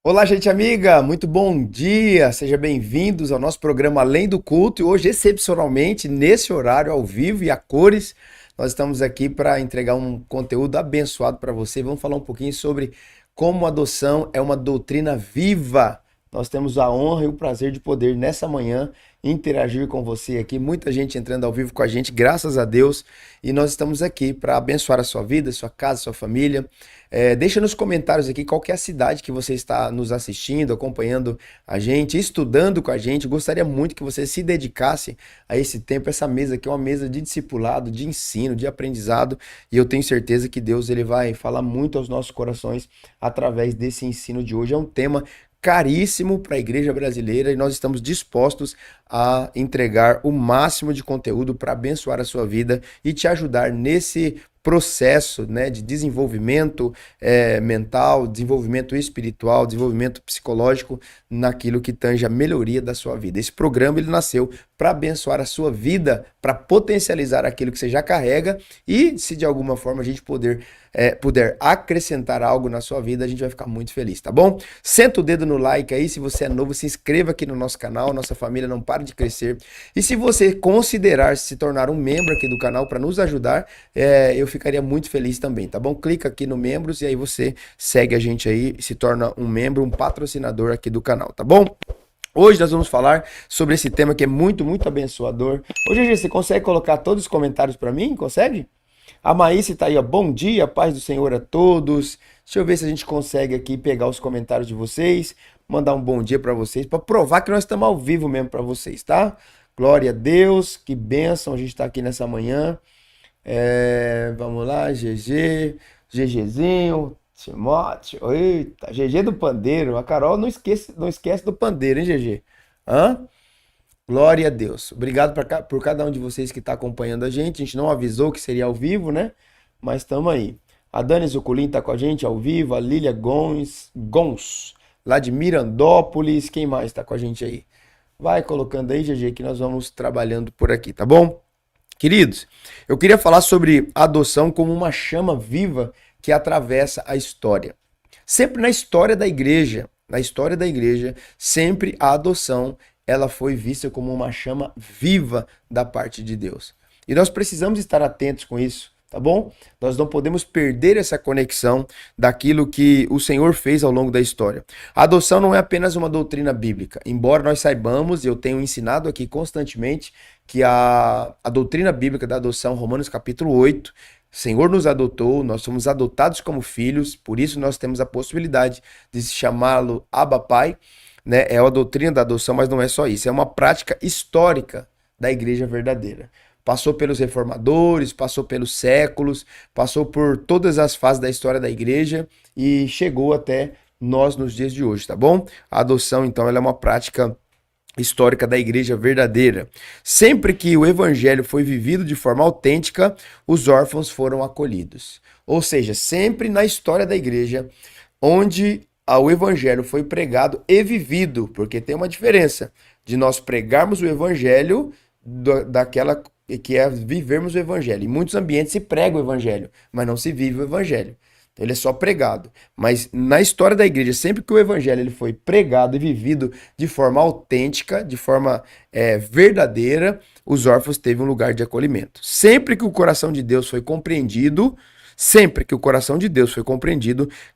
Olá, gente amiga, muito bom dia, sejam bem-vindos ao nosso programa Além do Culto e hoje, excepcionalmente, nesse horário, ao vivo e a cores, nós estamos aqui para entregar um conteúdo abençoado para você. Vamos falar um pouquinho sobre como a adoção é uma doutrina viva. Nós temos a honra e o prazer de poder, nessa manhã, interagir com você aqui. Muita gente entrando ao vivo com a gente, graças a Deus, e nós estamos aqui para abençoar a sua vida, sua casa, sua família. Deixa nos comentários aqui qual que é a cidade que você está nos assistindo, acompanhando a gente, estudando com a gente. Gostaria muito que você se dedicasse a esse tempo. Essa mesa aqui é uma mesa de discipulado, de ensino, de aprendizado, e eu tenho certeza que Deus ele vai falar muito aos nossos corações através desse ensino de hoje. É um tema caríssimo para a igreja brasileira e nós estamos dispostos a entregar o máximo de conteúdo para abençoar a sua vida e te ajudar nesse processo, né, de desenvolvimento mental, desenvolvimento espiritual, desenvolvimento psicológico naquilo que tange a melhoria da sua vida. Esse programa ele nasceu para abençoar a sua vida, para potencializar aquilo que você já carrega e se de alguma forma a gente puder acrescentar algo na sua vida, a gente vai ficar muito feliz, tá bom? Senta o dedo no like aí, se você é novo, se inscreva aqui no nosso canal, nossa família não para de crescer. E se você considerar se tornar um membro aqui do canal para nos ajudar, eu ficaria muito feliz também, tá bom? Clica aqui no membros e aí você segue a gente aí e se torna um membro, um patrocinador aqui do canal, tá bom? Hoje nós vamos falar sobre esse tema que é muito, muito abençoador. Hoje, GG, você consegue colocar todos os comentários para mim? Consegue? A Maíse tá aí, ó. Bom dia, paz do Senhor a todos. Deixa eu ver se a gente consegue aqui pegar os comentários de vocês, mandar um bom dia para vocês, para provar que nós estamos ao vivo mesmo para vocês, tá? Glória a Deus, que bênção a gente tá aqui nessa manhã. Vamos lá, GG, GGzinho, Timóteo, eita, GG do pandeiro. A Carol não esquece do pandeiro, hein, GG? Hã? Glória a Deus. Obrigado por cada um de vocês que está acompanhando a gente. A gente não avisou que seria ao vivo, né? Mas estamos aí. A Dani Zuculin está com a gente ao vivo. A Lília Gons, lá de Mirandópolis. Quem mais está com a gente aí? Vai colocando aí, GG, que nós vamos trabalhando por aqui, tá bom? Queridos, eu queria falar sobre adoção como uma chama viva que atravessa a história. Sempre na história da igreja, sempre a adoção ela foi vista como uma chama viva da parte de Deus. E nós precisamos estar atentos com isso, tá bom? Nós não podemos perder essa conexão daquilo que o Senhor fez ao longo da história. A adoção não é apenas uma doutrina bíblica, embora nós saibamos, e eu tenho ensinado aqui constantemente, que a doutrina bíblica da adoção, Romanos capítulo 8, o Senhor nos adotou, nós somos adotados como filhos, por isso nós temos a possibilidade de chamá-lo Abba Pai, né? É a doutrina da adoção, mas não é só isso, é uma prática histórica da igreja verdadeira. Passou pelos reformadores, passou pelos séculos, passou por todas as fases da história da igreja e chegou até nós nos dias de hoje, tá bom? A adoção, então, ela é uma prática histórica da igreja verdadeira. Sempre que o evangelho foi vivido de forma autêntica, os órfãos foram acolhidos. Ou seja, sempre na história da igreja, onde o evangelho foi pregado e vivido, porque tem uma diferença de nós pregarmos o evangelho daquela que é vivermos o evangelho. Em muitos ambientes se prega o evangelho, mas não se vive o evangelho. Então, ele é só pregado. Mas na história da igreja, sempre que o evangelho ele foi pregado e vivido de forma autêntica, de forma verdadeira, os órfãos teve um lugar de acolhimento. Sempre que o coração de Deus foi compreendido,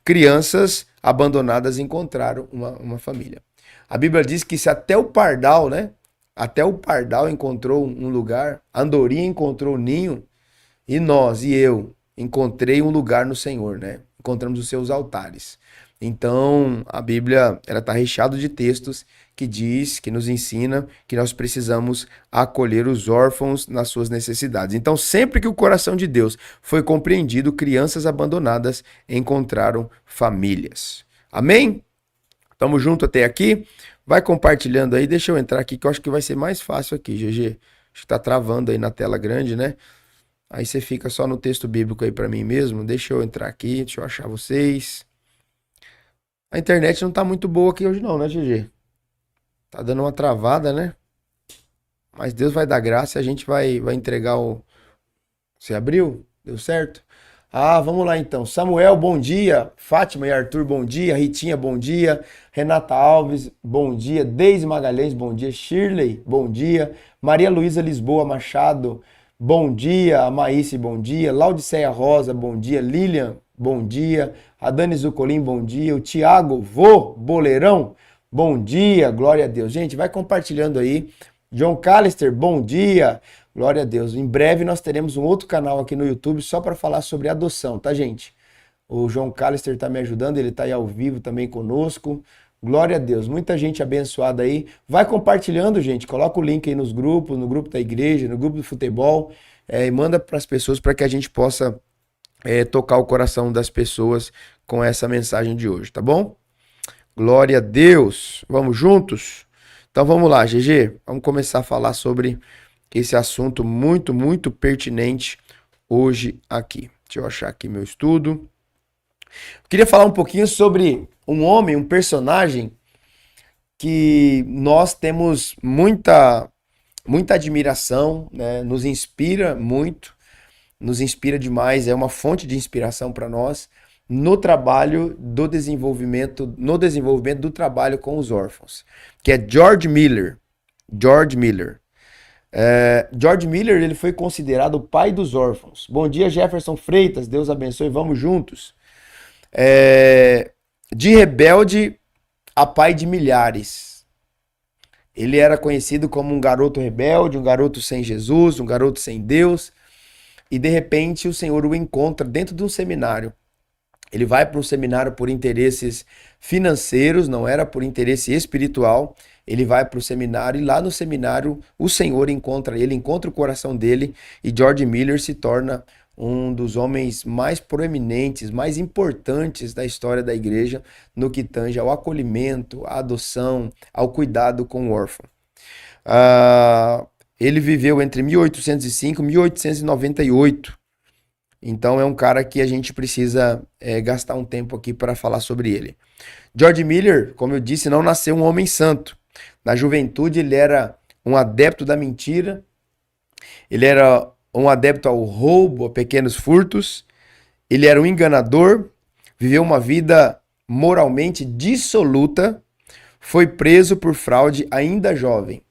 crianças abandonadas encontraram uma família. A Bíblia diz que se até o pardal, né? Até o pardal encontrou um lugar, a andorinha encontrou o ninho, e nós, e eu, encontrei um lugar no Senhor, né? Encontramos os seus altares. Então, a Bíblia, ela está recheada de textos que diz, que nos ensina que nós precisamos acolher os órfãos nas suas necessidades. Então, sempre que o coração de Deus foi compreendido, crianças abandonadas encontraram famílias. Amém? Tamo junto até aqui? Vai compartilhando aí, deixa eu entrar aqui que eu acho que vai ser mais fácil aqui, GG. Acho que tá travando aí na tela grande, né? Aí você fica só no texto bíblico aí pra mim mesmo. Deixa eu entrar aqui, deixa eu achar vocês. A internet não tá muito boa aqui hoje não, né, GG? Tá dando uma travada, né? Mas Deus vai dar graça e a gente vai entregar o... Você abriu? Deu certo? Ah, vamos lá então. Samuel, bom dia. Fátima e Arthur, bom dia. Ritinha, bom dia. Renata Alves, bom dia. Deise Magalhães, bom dia. Shirley, bom dia. Maria Luísa Lisboa Machado, bom dia. Maíce, bom dia. Laudiceia Rosa, bom dia. Lilian, bom dia. A Dani Zucolim, bom dia. O Tiago, vô, boleirão, bom dia. Glória a Deus. Gente, vai compartilhando aí. John Callister, bom dia. Glória a Deus. Em breve nós teremos um outro canal aqui no YouTube só para falar sobre adoção, tá, gente? O João Callister está me ajudando, ele está aí ao vivo também conosco. Glória a Deus. Muita gente abençoada aí. Vai compartilhando, gente. Coloca o link aí nos grupos, no grupo da igreja, no grupo do futebol, e manda para as pessoas para que a gente possa tocar o coração das pessoas com essa mensagem de hoje, tá bom? Glória a Deus. Vamos juntos? Então vamos lá, GG. Vamos começar a falar sobre esse assunto muito, muito pertinente hoje aqui. Deixa eu achar aqui meu estudo. Eu queria falar um pouquinho sobre um homem, um personagem que nós temos muita, muita admiração, né? Nos inspira muito, nos inspira demais, é uma fonte de inspiração para nós no trabalho do desenvolvimento, no desenvolvimento do trabalho com os órfãos, que é George Miller. George Miller. George Miller, ele foi considerado o pai dos órfãos. Bom dia, Jefferson Freitas, Deus abençoe, vamos juntos. De rebelde a pai de milhares. Ele era conhecido como um garoto rebelde, um garoto sem Jesus, um garoto sem Deus. E de repente o Senhor o encontra dentro de um seminário. Ele vai para um seminário por interesses financeiros, não era por interesse espiritual. Ele vai para o seminário e lá no seminário o Senhor encontra ele, encontra o coração dele e George Miller se torna um dos homens mais proeminentes, mais importantes da história da igreja no que tange ao acolhimento, à adoção, ao cuidado com o órfão. Ele viveu entre 1805 e 1898. Então é um cara que a gente precisa gastar um tempo aqui para falar sobre ele. George Miller, como eu disse, não nasceu um homem santo. Na juventude ele era um adepto da mentira, ele era um adepto ao roubo, a pequenos furtos, ele era um enganador, viveu uma vida moralmente dissoluta, foi preso por fraude ainda jovem.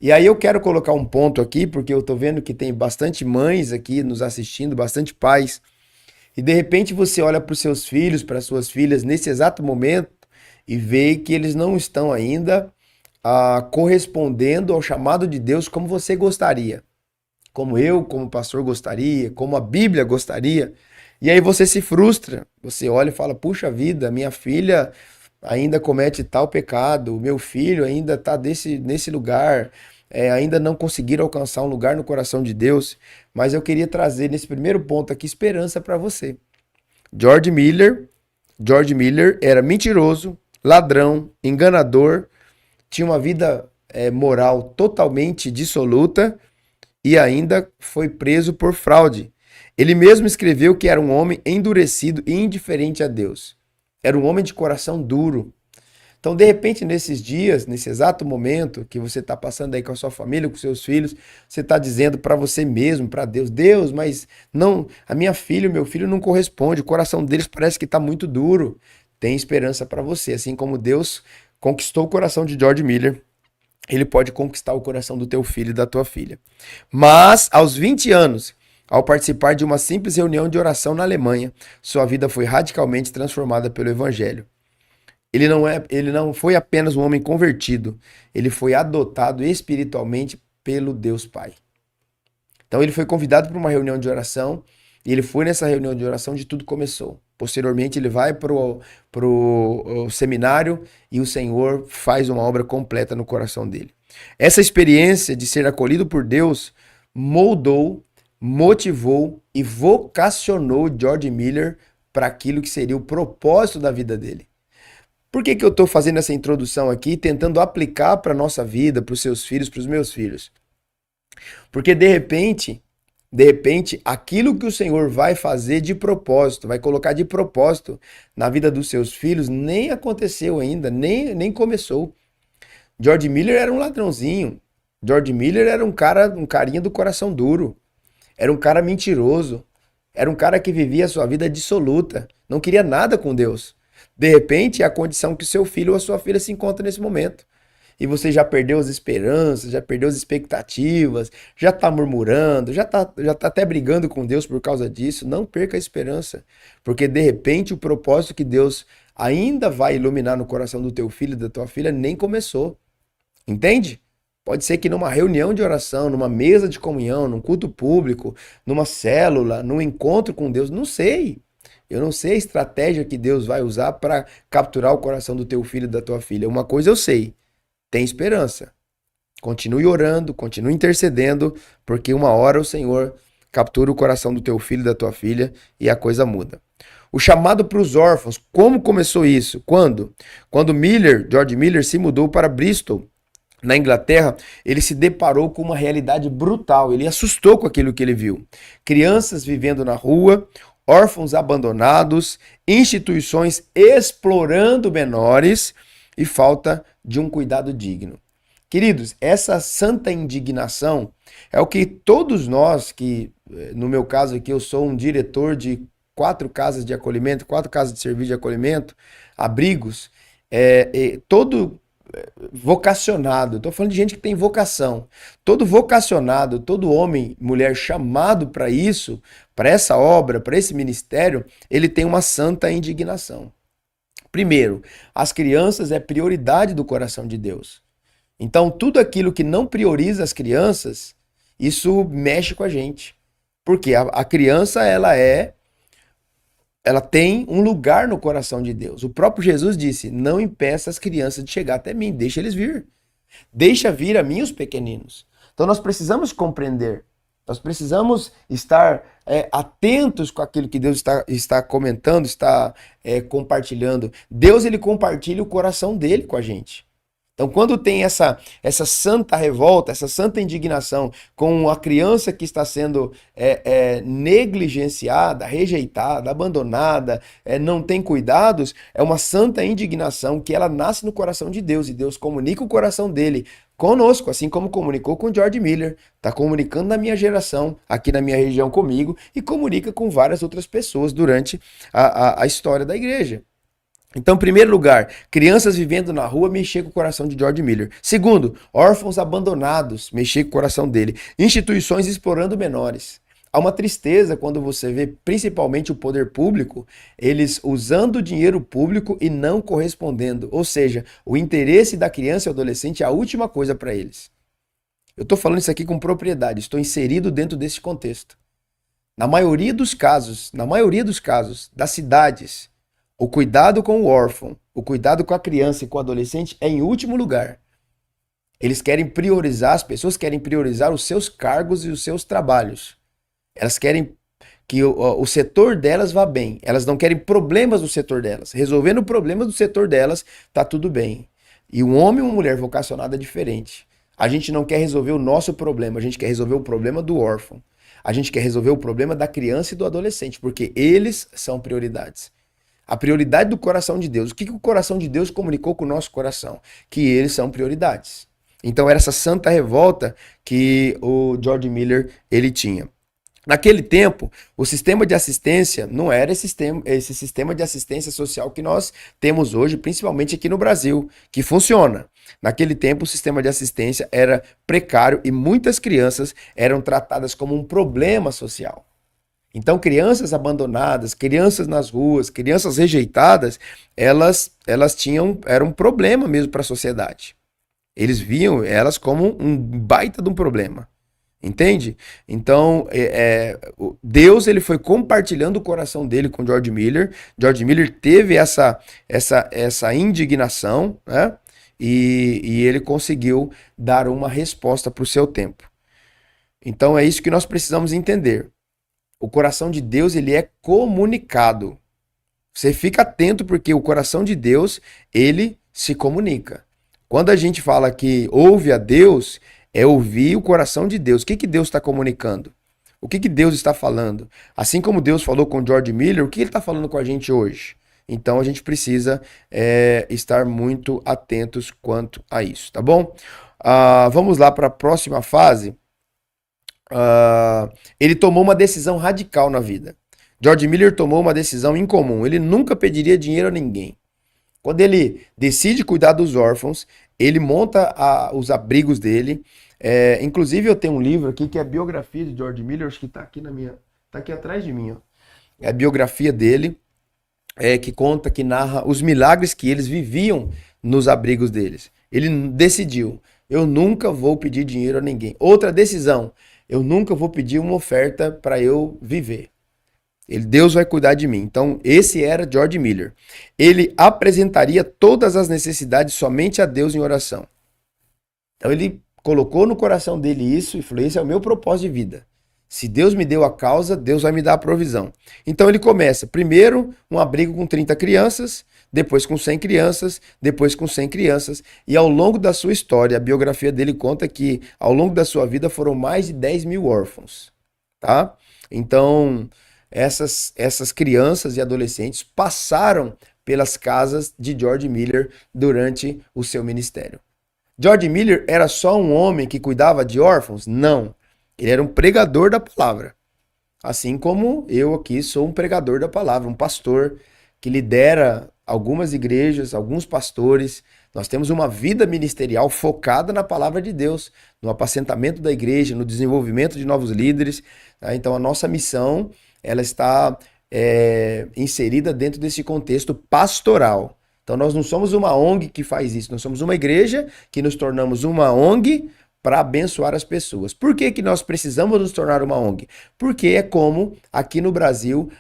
E aí eu quero colocar um ponto aqui, porque eu tô vendo que tem bastante mães aqui nos assistindo, bastante pais, e de repente você olha para os seus filhos, para as suas filhas nesse exato momento e vê que eles não estão ainda correspondendo ao chamado de Deus como você gostaria, como eu, como pastor gostaria, como a Bíblia gostaria. E aí você se frustra, você olha e fala, puxa vida, minha filha ainda comete tal pecado, o meu filho ainda está nesse lugar, ainda não conseguiram alcançar um lugar no coração de Deus. Mas eu queria trazer nesse primeiro ponto aqui esperança para você. George Miller era mentiroso, ladrão, enganador, tinha uma vida moral totalmente dissoluta e ainda foi preso por fraude. Ele mesmo escreveu que era um homem endurecido e indiferente a Deus. Era um homem de coração duro. Então, de repente, nesses dias, nesse exato momento que você está passando aí com a sua família, com seus filhos, você está dizendo para você mesmo, para Deus, Deus, mas não, a minha filha, o meu filho não corresponde, o coração deles parece que está muito duro. Tem esperança para você, assim como Deus conquistou o coração de George Miller, ele pode conquistar o coração do teu filho e da tua filha. Mas, aos 20 anos, ao participar de uma simples reunião de oração na Alemanha, sua vida foi radicalmente transformada pelo Evangelho. Ele não foi apenas um homem convertido, ele foi adotado espiritualmente pelo Deus Pai. Então ele foi convidado para uma reunião de oração e ele foi nessa reunião de oração onde tudo começou. Posteriormente ele vai para o seminário e o Senhor faz uma obra completa no coração dele. Essa experiência de ser acolhido por Deus moldou, motivou e vocacionou George Miller para aquilo que seria o propósito da vida dele. Por que eu estou fazendo essa introdução aqui, tentando aplicar para a nossa vida, para os seus filhos, para os meus filhos? Porque de repente, aquilo que o Senhor vai fazer de propósito, vai colocar de propósito na vida dos seus filhos, nem aconteceu ainda, nem começou. George Miller era um ladrãozinho. George Miller era um carinha do coração duro. Era um cara mentiroso. Era um cara que vivia a sua vida dissoluta, não queria nada com Deus. De repente, é a condição que o seu filho ou a sua filha se encontra nesse momento. E você já perdeu as esperanças, já perdeu as expectativas, já está murmurando, já tá até brigando com Deus por causa disso. Não perca a esperança, porque de repente o propósito que Deus ainda vai iluminar no coração do teu filho e da tua filha nem começou. Entende? Pode ser que numa reunião de oração, numa mesa de comunhão, num culto público, numa célula, num encontro com Deus, não sei. Eu não sei a estratégia que Deus vai usar para capturar o coração do teu filho e da tua filha. Uma coisa eu sei, tem esperança. Continue orando, continue intercedendo, porque uma hora o Senhor captura o coração do teu filho e da tua filha e a coisa muda. O chamado para os órfãos, como começou isso? Quando? Quando George Miller se mudou para Bristol, na Inglaterra, ele se deparou com uma realidade brutal. Ele assustou com aquilo que ele viu. Crianças vivendo na rua, órfãos abandonados, instituições explorando menores e falta de um cuidado digno. Queridos, essa santa indignação é o que todos nós, que no meu caso aqui eu sou um diretor de 4 casas de acolhimento, 4 casas de serviço de acolhimento, abrigos, todo vocacionado, estou falando de gente que tem vocação, todo vocacionado, todo homem, mulher chamado para isso, para essa obra, para esse ministério, ele tem uma santa indignação. Primeiro, as crianças é prioridade do coração de Deus. Então, tudo aquilo que não prioriza as crianças, isso mexe com a gente. Porque a criança, ela tem um lugar no coração de Deus. O próprio Jesus disse: não impeça as crianças de chegar até mim, deixa eles vir. Deixa vir a mim os pequeninos. Então nós precisamos compreender, nós precisamos estar atentos com aquilo que Deus está comentando, está compartilhando. Deus, ele compartilha o coração dele com a gente. Então, quando tem essa santa revolta, essa santa indignação com a criança que está sendo negligenciada, rejeitada, abandonada, não tem cuidados, é uma santa indignação que ela nasce no coração de Deus, e Deus comunica o coração dele conosco, assim como comunicou com George Miller, está comunicando na minha geração, aqui na minha região comigo, e comunica com várias outras pessoas durante a história da igreja. Então, em primeiro lugar, crianças vivendo na rua, mexer com o coração de George Miller. Segundo, órfãos abandonados, mexer com o coração dele. Instituições explorando menores. Há uma tristeza quando você vê, principalmente o poder público, eles usando o dinheiro público e não correspondendo. Ou seja, o interesse da criança e adolescente é a última coisa para eles. Eu estou falando isso aqui com propriedade, estou inserido dentro desse contexto. Na maioria dos casos, das cidades, o cuidado com o órfão, o cuidado com a criança e com o adolescente é em último lugar. Eles querem priorizar, as pessoas querem priorizar os seus cargos e os seus trabalhos. Elas querem que o setor delas vá bem. Elas não querem problemas no setor delas. Resolvendo o problema do setor delas, tá tudo bem. E um homem e uma mulher vocacionada é diferente. A gente não quer resolver o nosso problema, a gente quer resolver o problema do órfão. A gente quer resolver o problema da criança e do adolescente, porque eles são prioridades. A prioridade do coração de Deus. O que o coração de Deus comunicou com o nosso coração? Que eles são prioridades. Então era essa santa revolta que o George Miller ele tinha. Naquele tempo, o sistema de assistência não era esse sistema de assistência social que nós temos hoje, principalmente aqui no Brasil, que funciona. Naquele tempo, o sistema de assistência era precário e muitas crianças eram tratadas como um problema social. Então, crianças abandonadas, crianças nas ruas, crianças rejeitadas, elas eram um problema mesmo para a sociedade. Eles viam elas como um baita de um problema. Entende? Então, Deus ele foi compartilhando o coração dele com George Miller. George Miller teve essa indignação, né? E ele conseguiu dar uma resposta para o seu tempo. Então, é isso que nós precisamos entender. O coração de Deus, ele é comunicado. Você fica atento porque o coração de Deus, ele se comunica. Quando a gente fala que ouve a Deus, é ouvir o coração de Deus. O que Deus está comunicando? O que Deus está falando? Assim como Deus falou com George Miller, o que ele está falando com a gente hoje? Então a gente precisa estar muito atentos quanto a isso, tá bom? Vamos lá para a próxima fase. Ele tomou uma decisão radical na vida. George Miller tomou uma decisão incomum. Ele nunca pediria dinheiro a ninguém. Quando ele decide cuidar dos órfãos, ele monta os abrigos dele. Inclusive, eu tenho um livro aqui que é a biografia de George Miller, acho que está aqui tá aqui atrás de mim, ó. É a biografia dele, que conta, que narra os milagres que eles viviam nos abrigos deles. Ele decidiu: eu nunca vou pedir dinheiro a ninguém. Outra decisão: eu nunca vou pedir uma oferta para eu viver. Deus vai cuidar de mim. Então, esse era George Miller. Ele apresentaria todas as necessidades somente a Deus em oração. Então, ele colocou no coração dele isso e falou: esse é o meu propósito de vida. Se Deus me deu a causa, Deus vai me dar a provisão. Então, ele começa, primeiro, um abrigo com 30 crianças, depois com 100 crianças, depois com 100 crianças. E ao longo da sua história, a biografia dele conta que, ao longo da sua vida, foram mais de 10 mil órfãos. Tá? Então, essas crianças e adolescentes passaram pelas casas de George Miller durante o seu ministério. George Miller era só um homem que cuidava de órfãos? Não. Ele era um pregador da palavra. Assim como eu aqui sou um pregador da palavra, um pastor que lidera algumas igrejas, alguns pastores. Nós temos uma vida ministerial focada na palavra de Deus, no apacentamento da igreja, no desenvolvimento de novos líderes. Tá? Então a nossa missão, ela está inserida dentro desse contexto pastoral. Então nós não somos uma ONG que faz isso, nós somos uma igreja que nos tornamos uma ONG para abençoar as pessoas. Por que que nós precisamos nos tornar uma ONG? Porque é como aqui no Brasil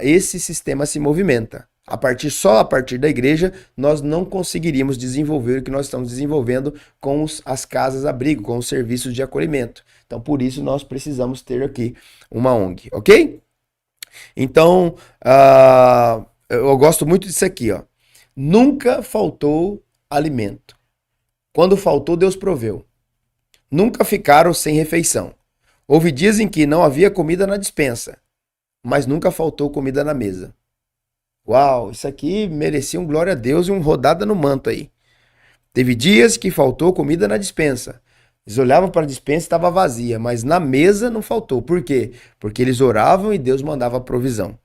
esse sistema se movimenta. Só a partir da igreja, nós não conseguiríamos desenvolver o que nós estamos desenvolvendo com as casas-abrigo, com os serviços de acolhimento. Então, por isso, nós precisamos ter aqui uma ONG, ok? Então, eu gosto muito disso aqui, ó. Nunca faltou alimento. Quando faltou, Deus proveu. Nunca ficaram sem refeição. Houve dias em que não havia comida na despensa, mas nunca faltou comida na mesa. Uau, isso aqui merecia um glória a Deus e uma rodada no manto aí. Teve dias que faltou comida na despensa. Eles olhavam para a despensa e estava vazia, mas na mesa não faltou. Por quê? Porque eles oravam e Deus mandava a provisão.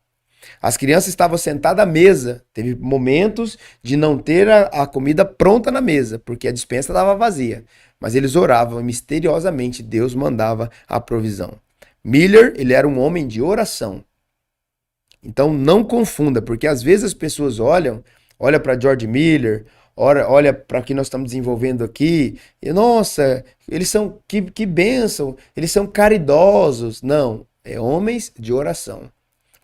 As crianças estavam sentadas à mesa. Teve momentos de não ter a comida pronta na mesa, porque a despensa estava vazia. Mas eles oravam e misteriosamente Deus mandava a provisão. Miller, ele era um homem de oração. Então não confunda, porque às vezes as pessoas olham para George Miller, olha para o que nós estamos desenvolvendo aqui, e nossa, eles são, que bênção, eles são caridosos. Não, é homens de oração.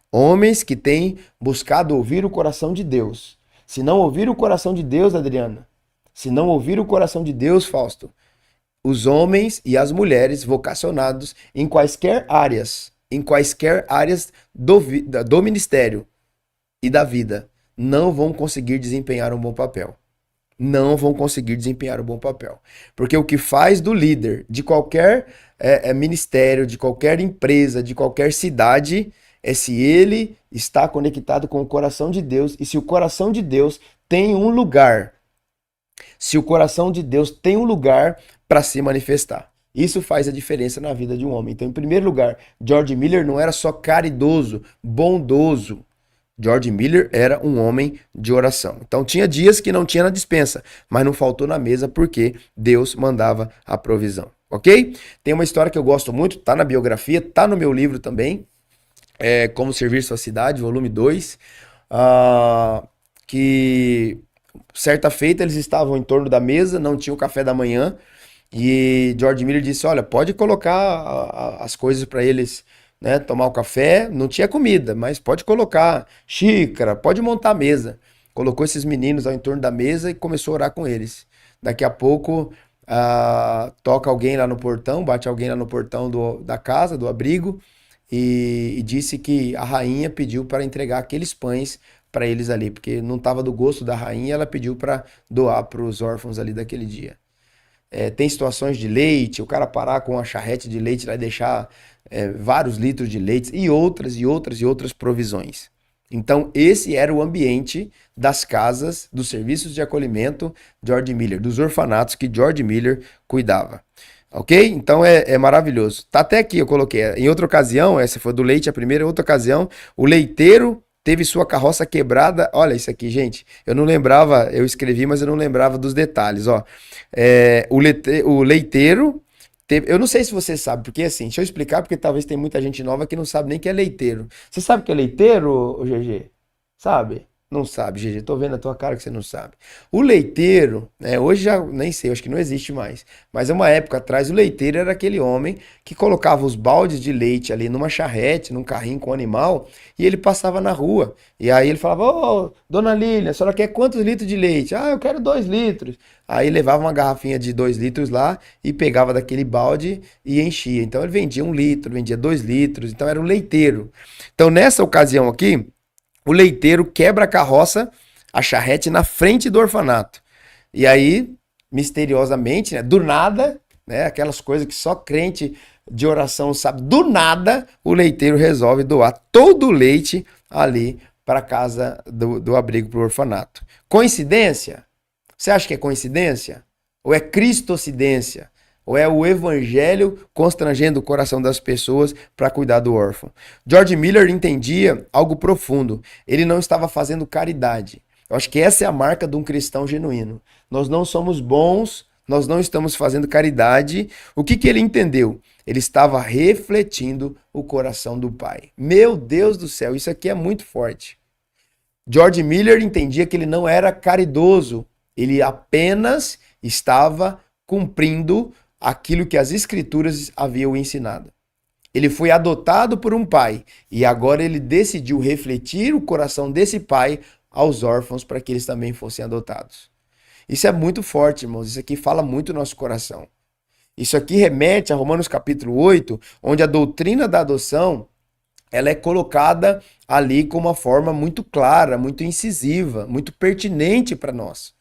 Homens que têm buscado ouvir o coração de Deus. Se não ouvir o coração de Deus, Adriana, se não ouvir o coração de Deus, Fausto, os homens e as mulheres vocacionados em quaisquer áreas do ministério e da vida, não vão conseguir desempenhar um bom papel. Não vão conseguir desempenhar um bom papel. Porque o que faz do líder de qualquer ministério, de qualquer empresa, de qualquer cidade, é se ele está conectado com o coração de Deus e se o coração de Deus tem um lugar. Se o coração de Deus tem um lugar para se manifestar. Isso faz a diferença na vida de um homem. Então, em primeiro lugar, George Miller não era só caridoso, bondoso. George Miller era um homem de oração. Então, tinha dias que não tinha na despensa, mas não faltou na mesa porque Deus mandava a provisão. Ok? Tem uma história que eu gosto muito, tá na biografia, tá no meu livro também, Como Servir Sua Cidade, volume 2, que certa feita eles estavam em torno da mesa, não tinha o café da manhã, e George Miller disse: olha, pode colocar as coisas para eles, né, tomar o café. Não tinha comida, mas pode colocar xícara, pode montar a mesa. Colocou esses meninos ao entorno da mesa e começou a orar com eles. Daqui a pouco toca alguém lá no portão, bate alguém lá no portão da casa, do abrigo, e disse que a rainha pediu para entregar aqueles pães para eles ali, porque não estava do gosto da rainha, ela pediu para doar para os órfãos ali daquele dia. Tem situações de leite, o cara parar com uma charrete de leite lá e deixar vários litros de leite e outras provisões. Então, esse era o ambiente das casas, dos serviços de acolhimento George Miller, dos orfanatos que George Miller cuidava. Ok? Então é maravilhoso. Tá até aqui, eu coloquei. Em outra ocasião, essa foi do leite, a primeira, outra ocasião, o leiteiro teve sua carroça quebrada. Olha isso aqui, gente. Eu não lembrava, eu escrevi, mas eu não lembrava dos detalhes. Ó. O leiteiro teve. Eu não sei se você sabe, porque assim, deixa eu explicar, porque talvez tem muita gente nova que não sabe nem que é leiteiro. Você sabe o que é leiteiro, ô GG? Sabe? Não sabe, GG. Tô vendo a tua cara que você não sabe. O leiteiro, né? Hoje já nem sei, acho que não existe mais. Mas há uma época atrás, o leiteiro era aquele homem que colocava os baldes de leite ali numa charrete, num carrinho com animal, e ele passava na rua. E aí ele falava: Ô, dona Lília, a senhora quer quantos litros de leite? Ah, eu quero 2 litros. Aí levava uma garrafinha de 2 litros lá e pegava daquele balde e enchia. Então ele vendia 1 litro, vendia 2 litros, então era um leiteiro. Então nessa ocasião aqui, o leiteiro quebra a carroça, a charrete na frente do orfanato. E aí, misteriosamente, né, do nada, né, aquelas coisas que só crente de oração sabe, do nada o leiteiro resolve doar todo o leite ali para a casa do abrigo, para o orfanato. Coincidência? Você acha que é coincidência? Ou é cristocidência? Ou é o evangelho constrangendo o coração das pessoas para cuidar do órfão? George Miller entendia algo profundo. Ele não estava fazendo caridade. Eu acho que essa é a marca de um cristão genuíno. Nós não somos bons, nós não estamos fazendo caridade. O que ele entendeu? Ele estava refletindo o coração do Pai. Meu Deus do céu, isso aqui é muito forte. George Miller entendia que ele não era caridoso, ele apenas estava cumprindo aquilo que as escrituras haviam ensinado. Ele foi adotado por um pai e agora ele decidiu refletir o coração desse pai aos órfãos para que eles também fossem adotados. Isso é muito forte, irmãos. Isso aqui fala muito no nosso coração. Isso aqui remete a Romanos capítulo 8, onde a doutrina da adoção ela é colocada ali com uma forma muito clara, muito incisiva, muito pertinente para nós.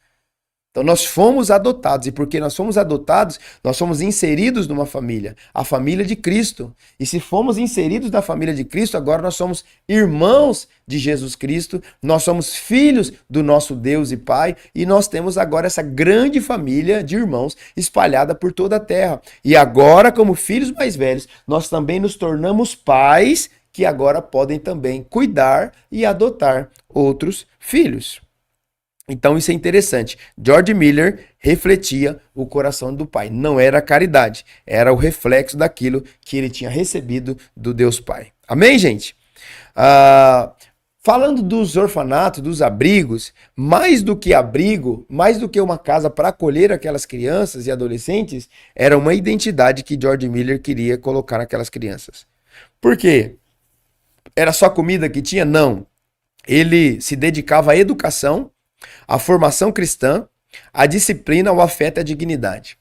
Então nós fomos adotados, e porque nós fomos adotados, nós somos inseridos numa família, a família de Cristo. E se fomos inseridos na família de Cristo, agora nós somos irmãos de Jesus Cristo, nós somos filhos do nosso Deus e Pai, e nós temos agora essa grande família de irmãos espalhada por toda a terra. E agora, como filhos mais velhos, nós também nos tornamos pais que agora podem também cuidar e adotar outros filhos. Então isso é interessante. George Miller refletia o coração do pai. Não era caridade, era o reflexo daquilo que ele tinha recebido do Deus Pai. Amém, gente? Falando dos orfanatos, dos abrigos, mais do que abrigo, mais do que uma casa para acolher aquelas crianças e adolescentes, era uma identidade que George Miller queria colocar naquelas crianças. Por quê? Era só comida que tinha? Não. Ele se dedicava à educação, à formação cristã, à disciplina, ao afeto e à dignidade.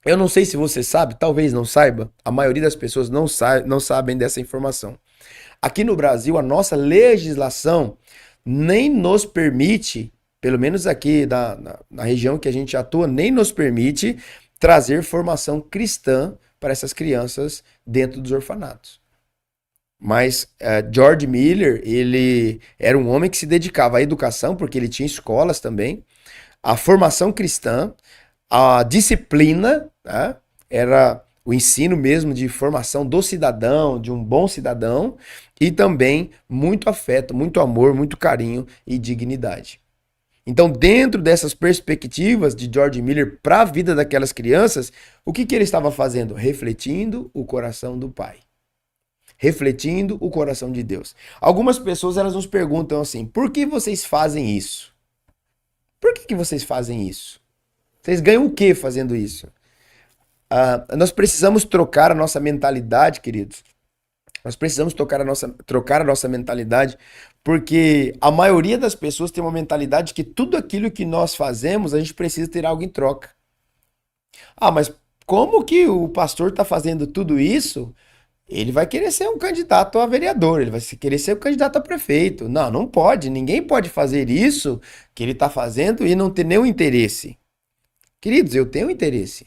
Eu não sei se você sabe, talvez não saiba, a maioria das pessoas não sabem dessa informação. Aqui no Brasil, a nossa legislação nem nos permite, pelo menos aqui na região que a gente atua, nem nos permite trazer formação cristã para essas crianças dentro dos orfanatos. Mas George Miller, ele era um homem que se dedicava à educação, porque ele tinha escolas também, à formação cristã, à disciplina, né? Era o ensino mesmo de formação do cidadão, de um bom cidadão, e também muito afeto, muito amor, muito carinho e dignidade. Então, dentro dessas perspectivas de George Miller para a vida daquelas crianças, o que ele estava fazendo? Refletindo o coração do pai. Refletindo o coração de Deus. Algumas pessoas elas nos perguntam assim: por que vocês fazem isso? Por que vocês fazem isso? Vocês ganham o que fazendo isso? Nós precisamos trocar a nossa mentalidade, queridos. Nós precisamos trocar a nossa mentalidade, porque a maioria das pessoas tem uma mentalidade que tudo aquilo que nós fazemos, a gente precisa ter algo em troca. Mas como que o pastor está fazendo tudo isso? Ele vai querer ser um candidato a vereador, ele vai querer ser um candidato a prefeito. Não, não pode. Ninguém pode fazer isso que ele está fazendo e não ter nenhum interesse. Queridos, eu tenho interesse.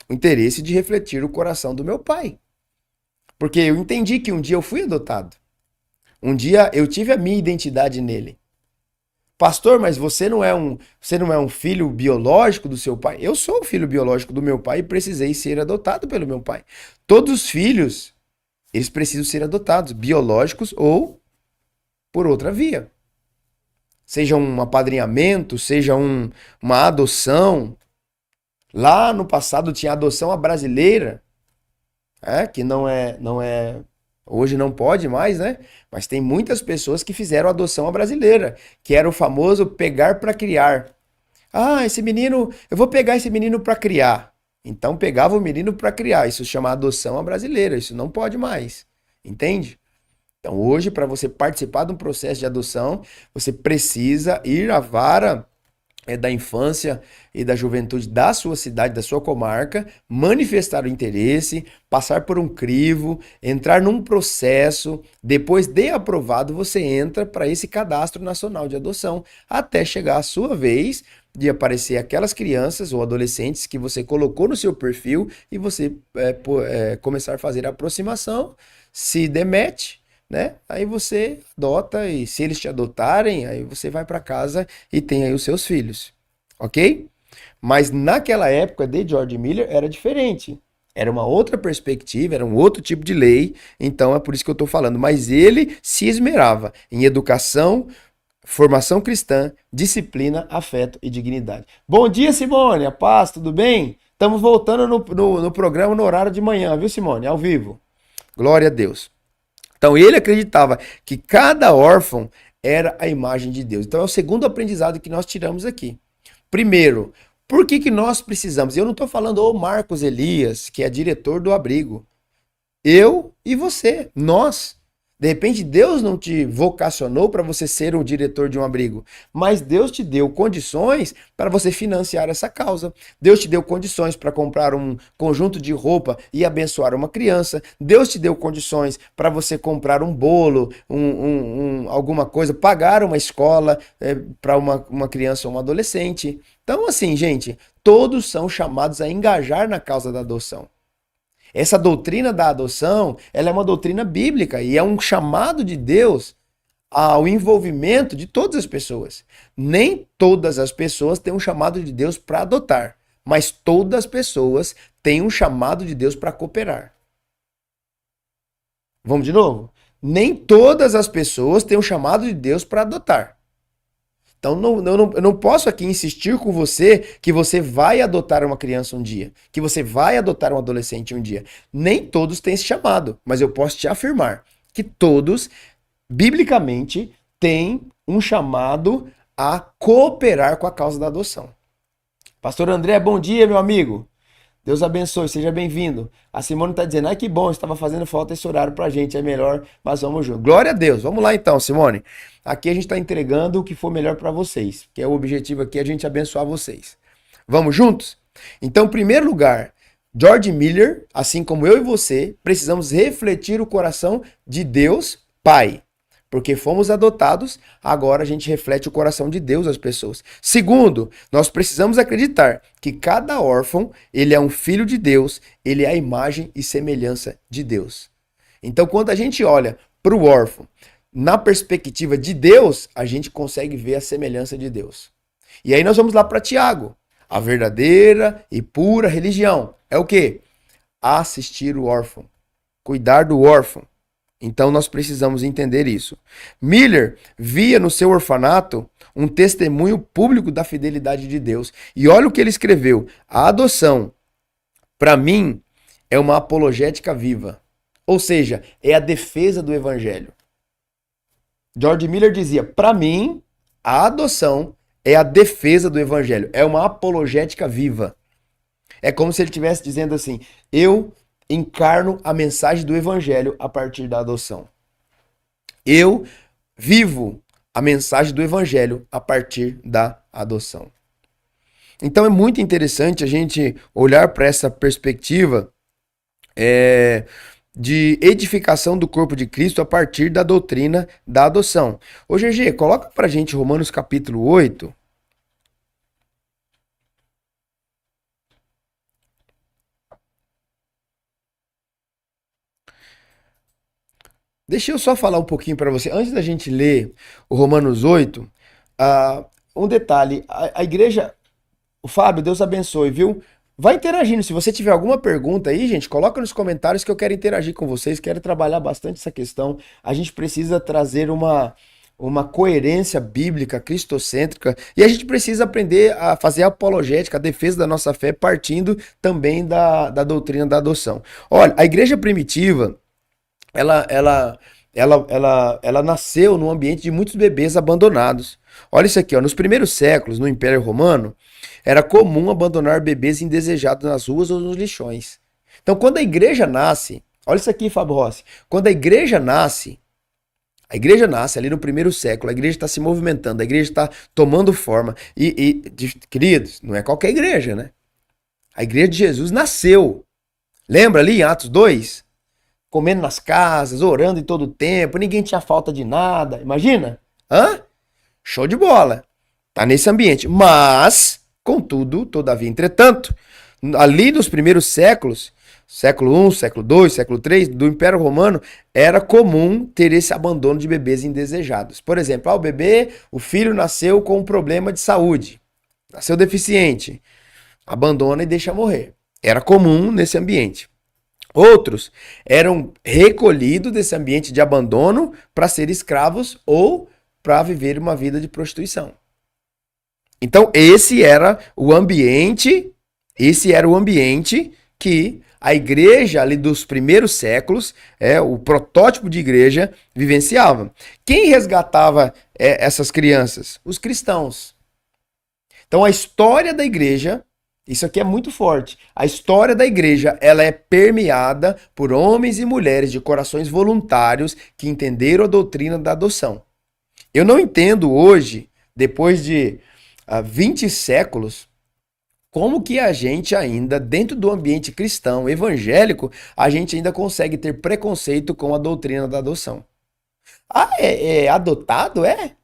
O interesse de refletir o coração do meu pai. Porque eu entendi que um dia eu fui adotado. Um dia eu tive a minha identidade nele. Pastor, mas você não é um filho biológico do seu pai? Eu sou o filho biológico do meu pai e precisei ser adotado pelo meu pai. Todos os filhos, eles precisam ser adotados, biológicos ou por outra via. Seja um apadrinhamento, seja uma adoção. Lá no passado tinha adoção à brasileira, que hoje não pode mais, né? Mas tem muitas pessoas que fizeram adoção à brasileira, que era o famoso pegar para criar. Ah, esse menino, eu vou pegar esse menino para criar. Então pegava o menino para criar. Isso chama adoção à brasileira. Isso não pode mais. Entende? Então hoje, para você participar de um processo de adoção, você precisa ir à vara da infância e da juventude da sua cidade, da sua comarca, manifestar o interesse, passar por um crivo, entrar num processo, depois de aprovado, você entra para esse cadastro nacional de adoção, até chegar a sua vez de aparecer aquelas crianças ou adolescentes que você colocou no seu perfil e você começar a fazer a aproximação, se demete, né? Aí você adota e se eles te adotarem, aí você vai para casa e tem aí os seus filhos, ok? Mas naquela época de George Miller era diferente. Era uma outra perspectiva, era um outro tipo de lei, então é por isso que eu estou falando. Mas ele se esmerava em educação, formação cristã, disciplina, afeto e dignidade. Bom dia, Simone, a paz, tudo bem? Estamos voltando no programa no horário de manhã, viu, Simone? Ao vivo. Glória a Deus. Então ele acreditava que cada órfão era a imagem de Deus. Então é o segundo aprendizado que nós tiramos aqui. Primeiro, por que nós precisamos? Eu não estou falando o Marcos Elias, que é diretor do abrigo. Eu e você, nós. De repente, Deus não te vocacionou para você ser o diretor de um abrigo, mas Deus te deu condições para você financiar essa causa. Deus te deu condições para comprar um conjunto de roupa e abençoar uma criança. Deus te deu condições para você comprar um bolo, alguma coisa, pagar uma escola para uma criança ou um adolescente. Então, assim, gente, todos são chamados a engajar na causa da adoção. Essa doutrina da adoção, ela é uma doutrina bíblica e é um chamado de Deus ao envolvimento de todas as pessoas. Nem todas as pessoas têm um chamado de Deus para adotar, mas todas as pessoas têm um chamado de Deus para cooperar. Vamos de novo? Nem todas as pessoas têm um chamado de Deus para adotar. Então eu não posso aqui insistir com você que você vai adotar uma criança um dia, que você vai adotar um adolescente um dia. Nem todos têm esse chamado, mas eu posso te afirmar que todos, biblicamente, têm um chamado a cooperar com a causa da adoção. Pastor André, bom dia, meu amigo. Deus abençoe, seja bem-vindo. A Simone está dizendo, que bom, estava fazendo falta esse horário pra gente, é melhor, mas vamos junto. Glória a Deus, vamos lá então, Simone. Aqui a gente está entregando o que for melhor para vocês, que é o objetivo aqui, a gente abençoar vocês. Vamos juntos? Então, em primeiro lugar, George Miller, assim como eu e você, precisamos refletir o coração de Deus, Pai. Porque fomos adotados, agora a gente reflete o coração de Deus às pessoas. Segundo, nós precisamos acreditar que cada órfão, ele é um filho de Deus, ele é a imagem e semelhança de Deus. Então, quando a gente olha para o órfão na perspectiva de Deus, a gente consegue ver a semelhança de Deus. E aí nós vamos lá para Tiago. A verdadeira e pura religião é o quê? Assistir o órfão, cuidar do órfão. Então nós precisamos entender isso. Miller via no seu orfanato um testemunho público da fidelidade de Deus. E olha o que ele escreveu: a adoção, para mim, é uma apologética viva. Ou seja, é a defesa do evangelho. George Miller dizia: para mim, a adoção é a defesa do evangelho, é uma apologética viva. É como se ele estivesse dizendo assim: eu encarno a mensagem do evangelho a partir da adoção. Eu vivo a mensagem do evangelho a partir da adoção. Então é muito interessante a gente olhar para essa perspectiva de edificação do corpo de Cristo a partir da doutrina da adoção. Ô GG, coloca pra gente Romanos capítulo 8. Deixa eu só falar um pouquinho para você. Antes da gente ler o Romanos 8, Ah, um detalhe, a igreja, o Fábio, Deus abençoe, viu? Vai interagindo. Se você tiver alguma pergunta aí, gente, coloca nos comentários que eu quero interagir com vocês, quero trabalhar bastante essa questão. A gente precisa trazer uma coerência bíblica, cristocêntrica, e a gente precisa aprender a fazer a apologética, a defesa da nossa fé, partindo também da doutrina da adoção. Olha, a igreja primitiva, ela, ela, ela nasceu num ambiente de muitos bebês abandonados. Olha isso aqui, ó. Nos primeiros séculos, no Império Romano, era comum abandonar bebês indesejados nas ruas ou nos lixões. Então, quando a igreja nasce, olha isso aqui, Fábio Rossi. Quando a igreja nasce ali no primeiro século, a igreja está se movimentando, a igreja está tomando forma. Queridos, não é qualquer igreja, né? A igreja de Jesus nasceu. Lembra ali em Atos 2? Comendo nas casas, orando em todo o tempo, ninguém tinha falta de nada. Imagina? Hã? Show de bola. Tá nesse ambiente. Mas, contudo, todavia, entretanto, ali nos primeiros séculos, século I, século II, século III, do Império Romano, era comum ter esse abandono de bebês indesejados. Por exemplo, o bebê, o filho nasceu com um problema de saúde, nasceu deficiente, abandona e deixa morrer. Era comum nesse ambiente. Outros eram recolhidos desse ambiente de abandono para ser escravos ou para viver uma vida de prostituição. Então, esse era o ambiente que a igreja ali dos primeiros séculos, o protótipo de igreja, vivenciava. Quem resgatava essas crianças? Os cristãos. Então, a história da igreja, isso aqui é muito forte. A história da igreja, ela é permeada por homens e mulheres de corações voluntários que entenderam a doutrina da adoção. Eu não entendo hoje, depois de 20 séculos, como que a gente ainda, dentro do ambiente cristão, evangélico, a gente ainda consegue ter preconceito com a doutrina da adoção. Ah, é adotado? É?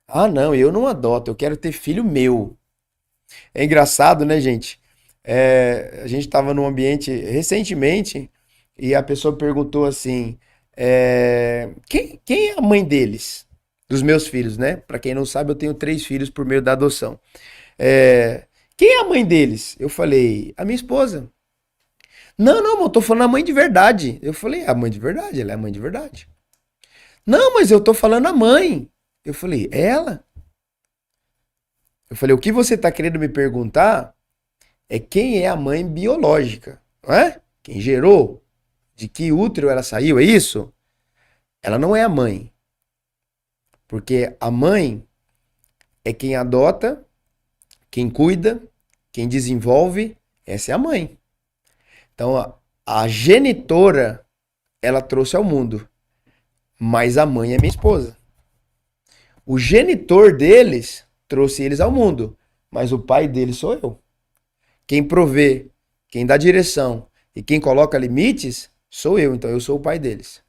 Ah, não, eu não adoto, eu quero ter filho meu. É engraçado, né, gente? A gente estava num ambiente recentemente e a pessoa perguntou assim: quem é a mãe deles? Dos meus filhos, né? Para quem não sabe, eu tenho 3 filhos por meio da adoção. É, quem é a mãe deles? Eu falei: a minha esposa. Não, não, eu tô falando a mãe de verdade. Eu falei: a mãe de verdade, ela é a mãe de verdade. Não, mas eu tô falando a mãe. Eu falei: ela? Eu falei: o que você tá querendo me perguntar é quem é a mãe biológica, não é? Quem gerou? De que útero ela saiu, é isso? Ela não é a mãe. Porque a mãe é quem adota, quem cuida, quem desenvolve, essa é a mãe. Então a genitora, ela trouxe ao mundo, mas a mãe é minha esposa. O genitor deles trouxe eles ao mundo, mas o pai deles sou eu. Quem provê, quem dá direção e quem coloca limites sou eu, então eu sou o pai deles.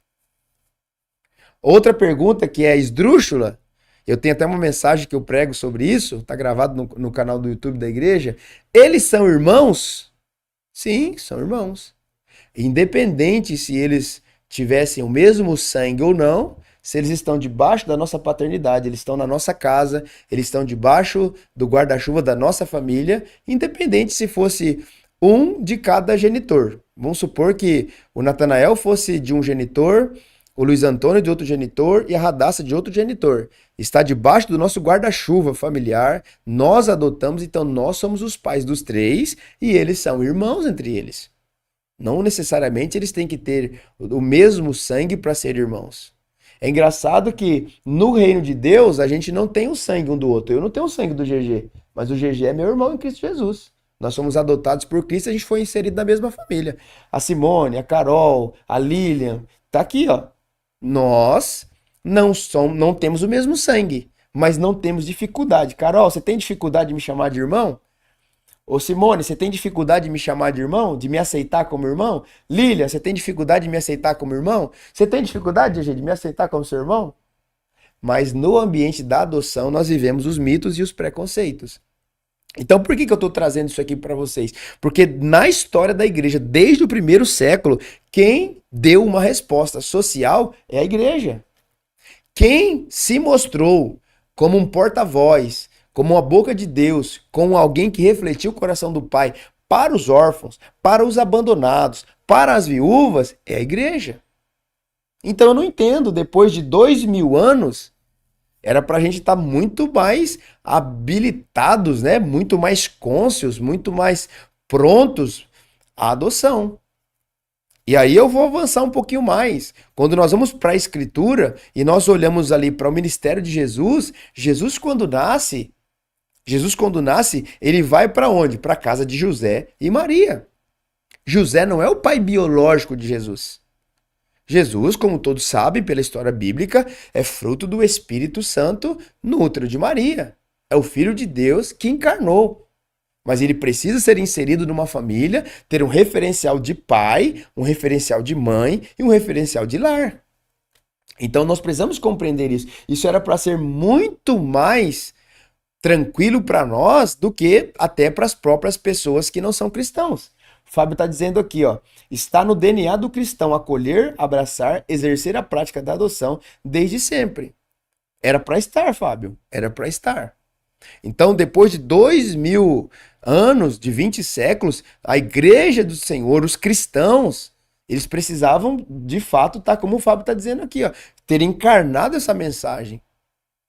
Outra pergunta que é esdrúxula, eu tenho até uma mensagem que eu prego sobre isso, está gravado no canal do YouTube da igreja. Eles são irmãos? Sim, são irmãos. Independente se eles tivessem o mesmo sangue ou não, se eles estão debaixo da nossa paternidade, eles estão na nossa casa, eles estão debaixo do guarda-chuva da nossa família, independente se fosse um de cada genitor. Vamos supor que o Natanael fosse de um genitor, o Luiz Antônio de outro genitor e a Radassa de outro genitor. Está debaixo do nosso guarda-chuva familiar, nós adotamos, então nós somos os pais dos 3 e eles são irmãos entre eles. Não necessariamente eles têm que ter o mesmo sangue para ser irmãos. É engraçado que no reino de Deus a gente não tem o sangue um do outro. Eu não tenho o sangue do GG, mas o GG é meu irmão em Cristo Jesus. Nós somos adotados por Cristo e a gente foi inserido na mesma família. A Simone, a Carol, a Lilian, tá aqui, ó. Nós não temos o mesmo sangue, mas não temos dificuldade. Carol, você tem dificuldade de me chamar de irmão? Ô Simone, você tem dificuldade de me chamar de irmão? De me aceitar como irmão? Lília, você tem dificuldade de me aceitar como irmão? Você tem dificuldade, gente, de me aceitar como seu irmão? Mas no ambiente da adoção nós vivemos os mitos e os preconceitos. Então por que eu estou trazendo isso aqui para vocês? Porque na história da igreja, desde o primeiro século, quem deu uma resposta social é a igreja. Quem se mostrou como um porta-voz, como uma boca de Deus, como alguém que refletiu o coração do Pai para os órfãos, para os abandonados, para as viúvas, é a igreja. Então eu não entendo, depois de 2000 anos, era para a gente estar muito mais habilitados, né? Muito mais cônscios, muito mais prontos à adoção. E aí eu vou avançar um pouquinho mais. Quando nós vamos para a Escritura e nós olhamos ali para o ministério de Jesus, Jesus quando nasce, ele vai para onde? Para a casa de José e Maria. José não é o pai biológico de Jesus. Jesus, como todos sabem pela história bíblica, é fruto do Espírito Santo no útero de Maria. É o Filho de Deus que encarnou. Mas ele precisa ser inserido numa família, ter um referencial de pai, um referencial de mãe e um referencial de lar. Então nós precisamos compreender isso. Isso era para ser muito mais tranquilo para nós do que até para as próprias pessoas que não são cristãos. O Fábio está dizendo aqui, ó, está no DNA do cristão acolher, abraçar, exercer a prática da adoção desde sempre. Era para estar, Fábio, era para estar. Então, depois de 2000 anos, de 20 séculos, a igreja do Senhor, os cristãos, eles precisavam, de fato, estar como o Fábio está dizendo aqui, ó, ter encarnado essa mensagem.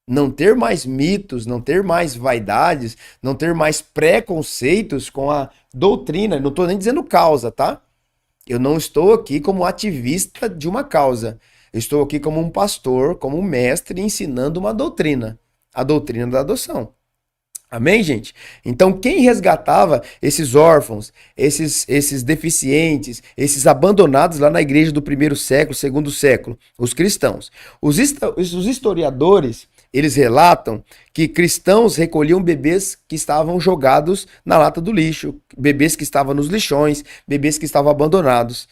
Não ter mais mitos, não ter mais vaidades, não ter mais preconceitos com a doutrina. Não estou nem dizendo causa, tá? Eu não estou aqui como ativista de uma causa. Eu estou aqui como um pastor, como um mestre ensinando uma doutrina. A doutrina da adoção. Amém, gente? Então, quem resgatava esses órfãos, esses deficientes, esses abandonados lá na igreja do primeiro século, segundo século? Os cristãos. Os historiadores, eles relatam que cristãos recolhiam bebês que estavam jogados na lata do lixo, bebês que estavam nos lixões, bebês que estavam abandonados.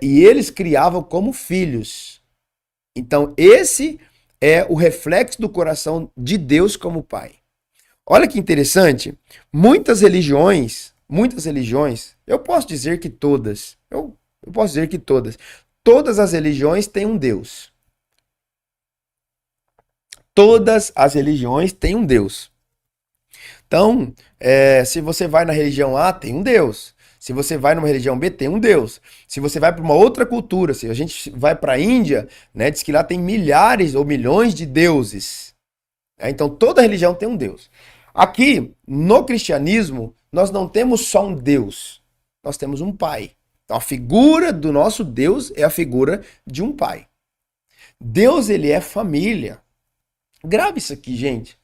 E eles criavam como filhos. Então, esse é o reflexo do coração de Deus como Pai. Olha que interessante, muitas religiões, eu posso dizer que todas, todas as religiões têm um Deus. Todas as religiões têm um Deus. Então, se você vai na religião A, tem um Deus. Se você vai numa religião B, tem um Deus. Se você vai para uma outra cultura, se a gente vai para a Índia, né, diz que lá tem milhares ou milhões de deuses. Então, toda religião tem um Deus. Aqui, no cristianismo, nós não temos só um Deus, nós temos um Pai. Então, a figura do nosso Deus é a figura de um Pai. Deus, ele é família. Grave isso aqui, gente.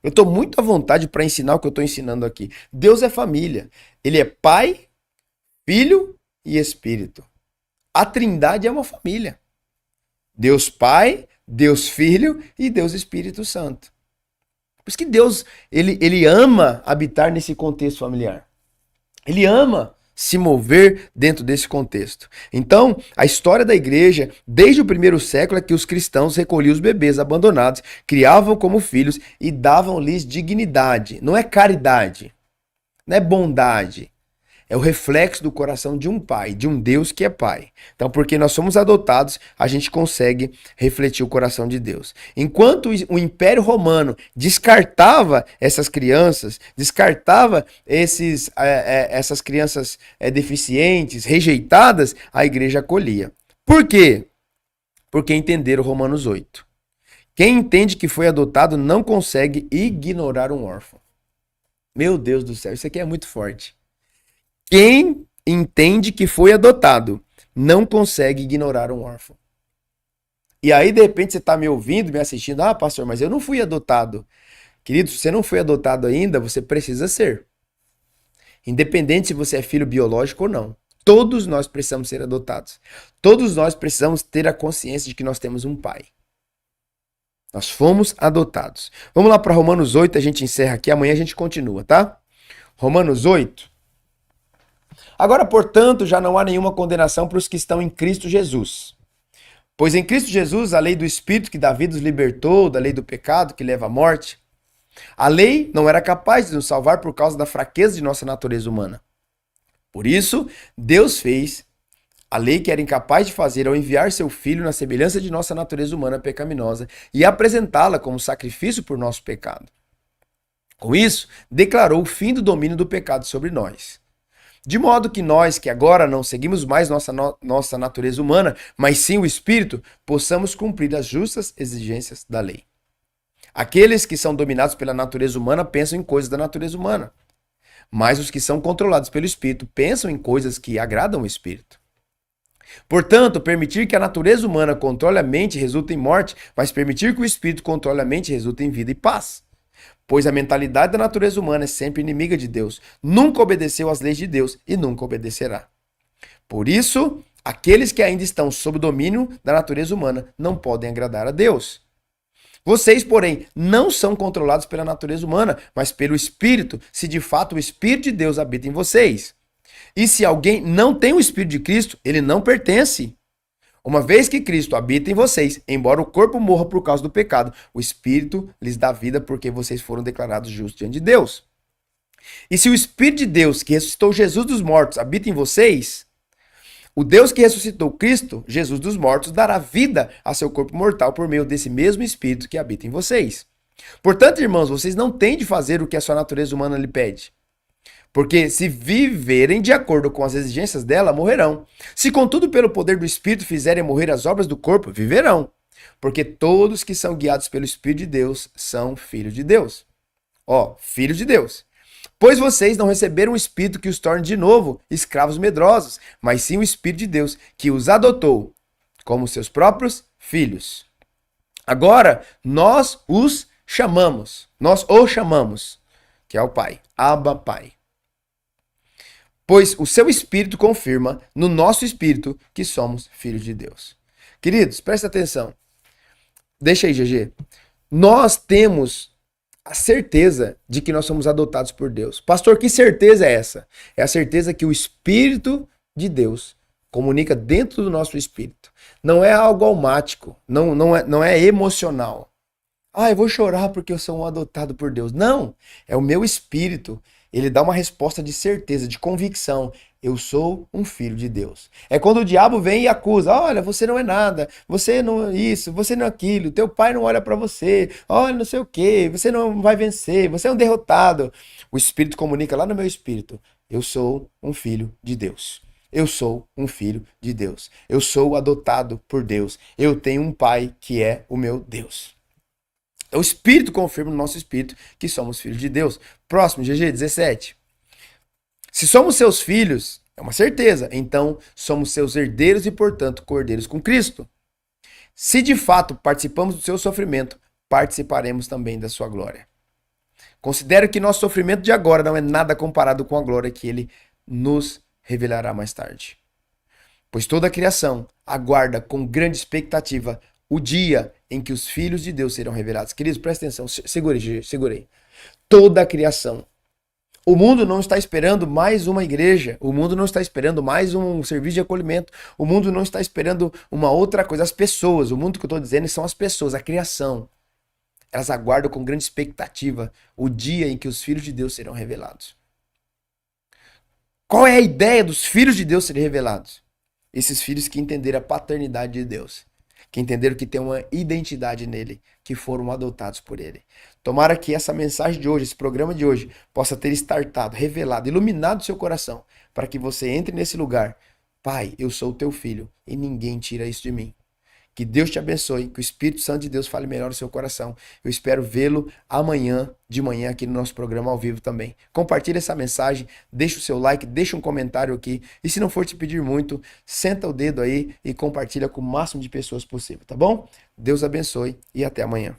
Eu estou muito à vontade para ensinar o que eu estou ensinando aqui. Deus é família. Ele é Pai, Filho e Espírito. A Trindade é uma família. Deus Pai, Deus Filho e Deus Espírito Santo. Por isso que Deus, ele ama habitar nesse contexto familiar. Ele ama se mover dentro desse contexto. Então, a história da igreja, desde o primeiro século, é que os cristãos recolhiam os bebês abandonados, criavam como filhos e davam-lhes dignidade. Não é caridade, não é bondade. É o reflexo do coração de um pai, de um Deus que é pai. Então, porque nós somos adotados, a gente consegue refletir o coração de Deus. Enquanto o Império Romano descartava essas crianças, descartava essas crianças deficientes, rejeitadas, a igreja acolhia. Por quê? Porque entenderam Romanos 8. Quem entende que foi adotado não consegue ignorar um órfão. Meu Deus do céu, isso aqui é muito forte. Quem entende que foi adotado não consegue ignorar um órfão. E aí, de repente, você está me ouvindo, me assistindo. Ah, pastor, mas eu não fui adotado. Querido, se você não foi adotado ainda, você precisa ser. Independente se você é filho biológico ou não. Todos nós precisamos ser adotados. Todos nós precisamos ter a consciência de que nós temos um pai. Nós fomos adotados. Vamos lá para Romanos 8, a gente encerra aqui. Amanhã a gente continua, tá? Romanos 8. Agora, portanto, já não há nenhuma condenação para os que estão em Cristo Jesus. Pois em Cristo Jesus, a lei do Espírito que Davi nos libertou da lei do pecado que leva à morte, a lei não era capaz de nos salvar por causa da fraqueza de nossa natureza humana. Por isso, Deus fez A lei que era incapaz de fazer ao enviar seu filho na semelhança de nossa natureza humana pecaminosa e apresentá-la como sacrifício por nosso pecado. Com isso, declarou o fim do domínio do pecado sobre nós. De modo que nós, que agora não seguimos mais nossa natureza humana, mas sim o Espírito, possamos cumprir as justas exigências da lei. Aqueles que são dominados pela natureza humana pensam em coisas da natureza humana, mas os que são controlados pelo Espírito pensam em coisas que agradam o Espírito. Portanto, permitir que a natureza humana controle a mente resulta em morte, mas permitir que o Espírito controle a mente resulta em vida e paz. Pois a mentalidade da natureza humana é sempre inimiga de Deus, nunca obedeceu às leis de Deus e nunca obedecerá. Por isso, aqueles que ainda estão sob o domínio da natureza humana não podem agradar a Deus. Vocês, porém, não são controlados pela natureza humana, mas pelo Espírito, se de fato o Espírito de Deus habita em vocês. E se alguém não tem o Espírito de Cristo, ele não pertence. Uma vez que Cristo habita em vocês, embora o corpo morra por causa do pecado, o Espírito lhes dá vida porque vocês foram declarados justos diante de Deus. E se o Espírito de Deus, que ressuscitou Jesus dos mortos, habita em vocês, o Deus que ressuscitou Cristo, Jesus dos mortos, dará vida a seu corpo mortal por meio desse mesmo Espírito que habita em vocês. Portanto, irmãos, vocês não têm de fazer o que a sua natureza humana lhe pede. Porque se viverem de acordo com as exigências dela, morrerão. Se contudo pelo poder do Espírito fizerem morrer as obras do corpo, viverão. Porque todos que são guiados pelo Espírito de Deus são filhos de Deus. Filhos de Deus. Pois vocês não receberam um Espírito que os torne de novo escravos medrosos, mas sim o Espírito de Deus que os adotou como seus próprios filhos. Agora, nós o chamamos, que é o Pai, Abba Pai. Pois o seu Espírito confirma no nosso Espírito que somos filhos de Deus. Queridos, presta atenção. Deixa aí, GG. Nós temos a certeza de que nós somos adotados por Deus. Pastor, que certeza é essa? É a certeza que o Espírito de Deus comunica dentro do nosso espírito. Não é algo almático, não é emocional. Eu vou chorar porque eu sou um adotado por Deus. Não, é o meu espírito. Ele dá uma resposta de certeza, de convicção. Eu sou um filho de Deus. É quando o diabo vem e acusa. Olha, você não é nada. Você não é isso, você não é aquilo. Teu pai não olha para você. Olha, não sei o quê. Você não vai vencer. Você é um derrotado. O Espírito comunica lá no meu espírito. Eu sou um filho de Deus. Eu sou um filho de Deus. Eu sou adotado por Deus. Eu tenho um pai que é o meu Deus. O Espírito confirma no nosso espírito que somos filhos de Deus. Próximo, GG 17. Se somos seus filhos, é uma certeza, então somos seus herdeiros e, portanto, cordeiros com Cristo. Se de fato participamos do seu sofrimento, participaremos também da sua glória. Considero que nosso sofrimento de agora não é nada comparado com a glória que ele nos revelará mais tarde. Pois toda a criação aguarda com grande expectativa o dia em que os filhos de Deus serão revelados. Queridos, presta atenção, segurei. Toda a criação. O mundo não está esperando mais uma igreja, o mundo não está esperando mais um serviço de acolhimento, o mundo não está esperando uma outra coisa. As pessoas, o mundo que eu estou dizendo são as pessoas, a criação. Elas aguardam com grande expectativa o dia em que os filhos de Deus serão revelados. Qual é a ideia dos filhos de Deus serem revelados? Esses filhos que entenderam a paternidade de Deus. Que entenderam que tem uma identidade nele, que foram adotados por ele. Tomara que essa mensagem de hoje, esse programa de hoje, possa ter startado, revelado, iluminado seu coração, para que você entre nesse lugar. Pai, eu sou o teu filho e ninguém tira isso de mim. Que Deus te abençoe, que o Espírito Santo de Deus fale melhor no seu coração. Eu espero vê-lo amanhã, de manhã, aqui no nosso programa ao vivo também. Compartilhe essa mensagem, deixa o seu like, deixa um comentário aqui. E se não for te pedir muito, senta o dedo aí e compartilha com o máximo de pessoas possível, tá bom? Deus abençoe e até amanhã.